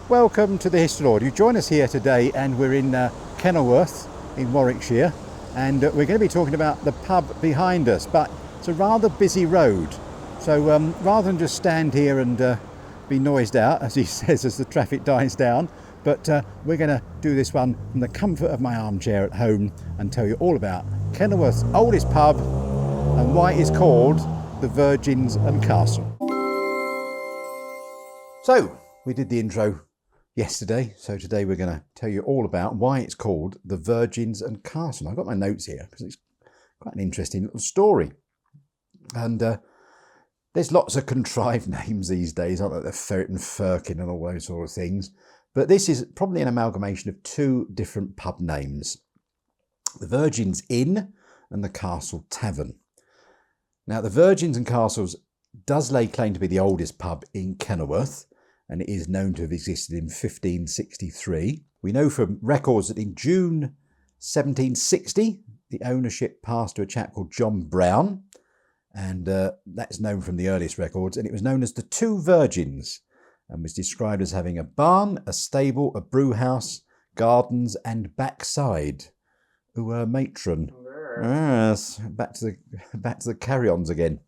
Welcome to the History Lord. You join us here today and we're in Kenilworth in Warwickshire, and we're going to be talking about the pub behind us, but it's a rather busy road. So rather than just stand here and be noised out, as he says, as the traffic dies down, but we're going to do this one from the comfort of my armchair at home and tell you all about Kenilworth's oldest pub and why it's called the Virgins and Castle. So we did the intro yesterday, so today we're going to tell you all about why it's called the Virgins and Castle. I've got my notes here because it's quite an interesting little story, and there's lots of contrived names these days, aren't there? The Ferret and Firkin and all those sort of things, but this is probably an amalgamation of two different pub names: the Virgins Inn and the Castle Tavern. Now, the Virgins and Castles does lay claim to be the oldest pub in Kenilworth, and it is known to have existed in 1563. We know from records that in June 1760, the ownership passed to a chap called John Brown, and that's known from the earliest records, and it was known as the Two Virgins, and was described as having a barn, a stable, a brew house, gardens, and backside. Ooh, matron. Yes, back to the carry-ons again.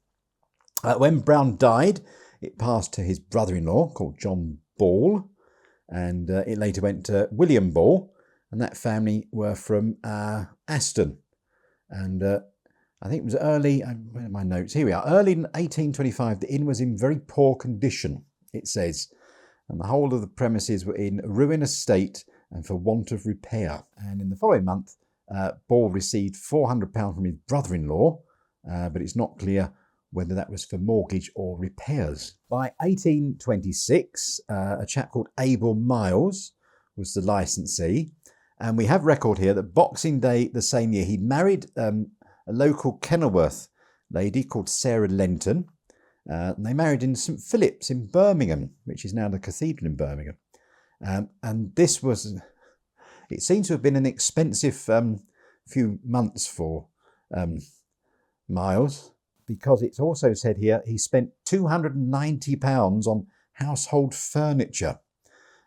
When Brown died, it passed to his brother-in-law called John Ball, and it later went to William Ball, and that family were from Aston. And I think it was early, where are my notes? Here we are. Early in 1825, the inn was in very poor condition, it says, and the whole of the premises were in ruinous state and for want of repair. And in the following month, Ball received £400 from his brother-in-law, but it's not clear whether that was for mortgage or repairs. By 1826, a chap called Abel Miles was the licensee, and we have record here that Boxing Day the same year he married a local Kenilworth lady called Sarah Lenton, and they married in St Philip's in Birmingham, which is now the cathedral in Birmingham. And this was, it seems to have been an expensive few months for Miles, because it's also said here he spent £290 on household furniture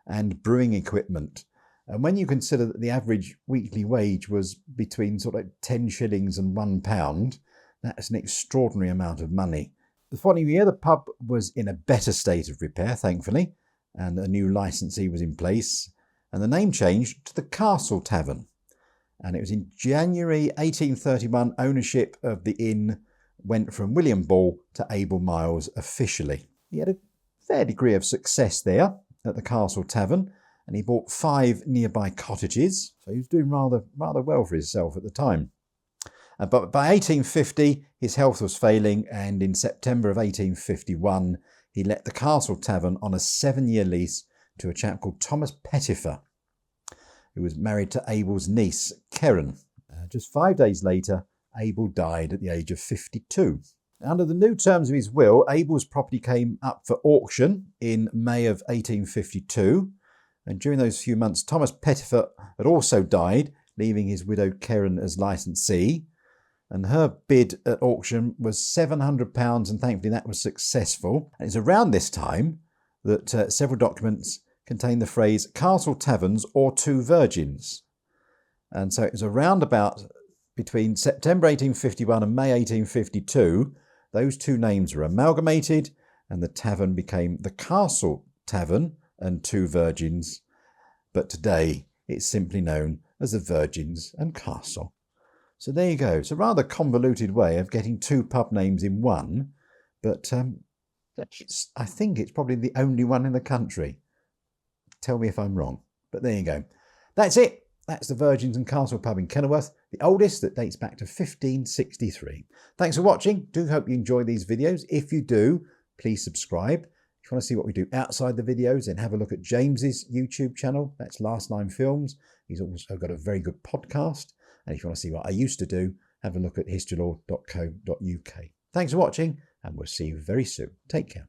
and brewing equipment. And when you consider that the average weekly wage was between sort of 10 shillings and £1, that's an extraordinary amount of money. The following year, the pub was in a better state of repair, thankfully, and a new licensee was in place, and the name changed to the Castle Tavern. And it was in January 1831, ownership of the inn went from William Ball to Abel Miles officially. He had a fair degree of success there at the Castle Tavern, and he bought 5 nearby cottages, so he was doing rather well for himself at the time. But by 1850, his health was failing, and in September of 1851, he let the Castle Tavern on a 7-year lease to a chap called Thomas Pettifer, who was married to Abel's niece, Keren. Just 5 days later, Abel died at the age of 52. Under the new terms of his will, Abel's property came up for auction in May of 1852, and during those few months, Thomas Pettifer had also died, leaving his widow Keren as licensee, and her bid at auction was £700, and thankfully that was successful. And it's around this time that several documents contain the phrase Castle Taverns or Two Virgins, and so it was around about between September 1851 and May 1852, those two names were amalgamated and the tavern became the Castle Tavern and Two Virgins, but today it's simply known as the Virgins and Castle. So there you go. It's a rather convoluted way of getting two pub names in one, but I think it's probably the only one in the country. Tell me if I'm wrong, but there you go. That's it. That's the Virgins and Castle pub in Kenilworth, the oldest, that dates back to 1563. Thanks for watching. Do hope you enjoy these videos. If you do, please subscribe. If you want to see what we do outside the videos, then have a look at James's YouTube channel. That's Last Line Films. He's also got a very good podcast. And if you want to see what I used to do, have a look at historylord.co.uk. Thanks for watching, and we'll see you very soon. Take care.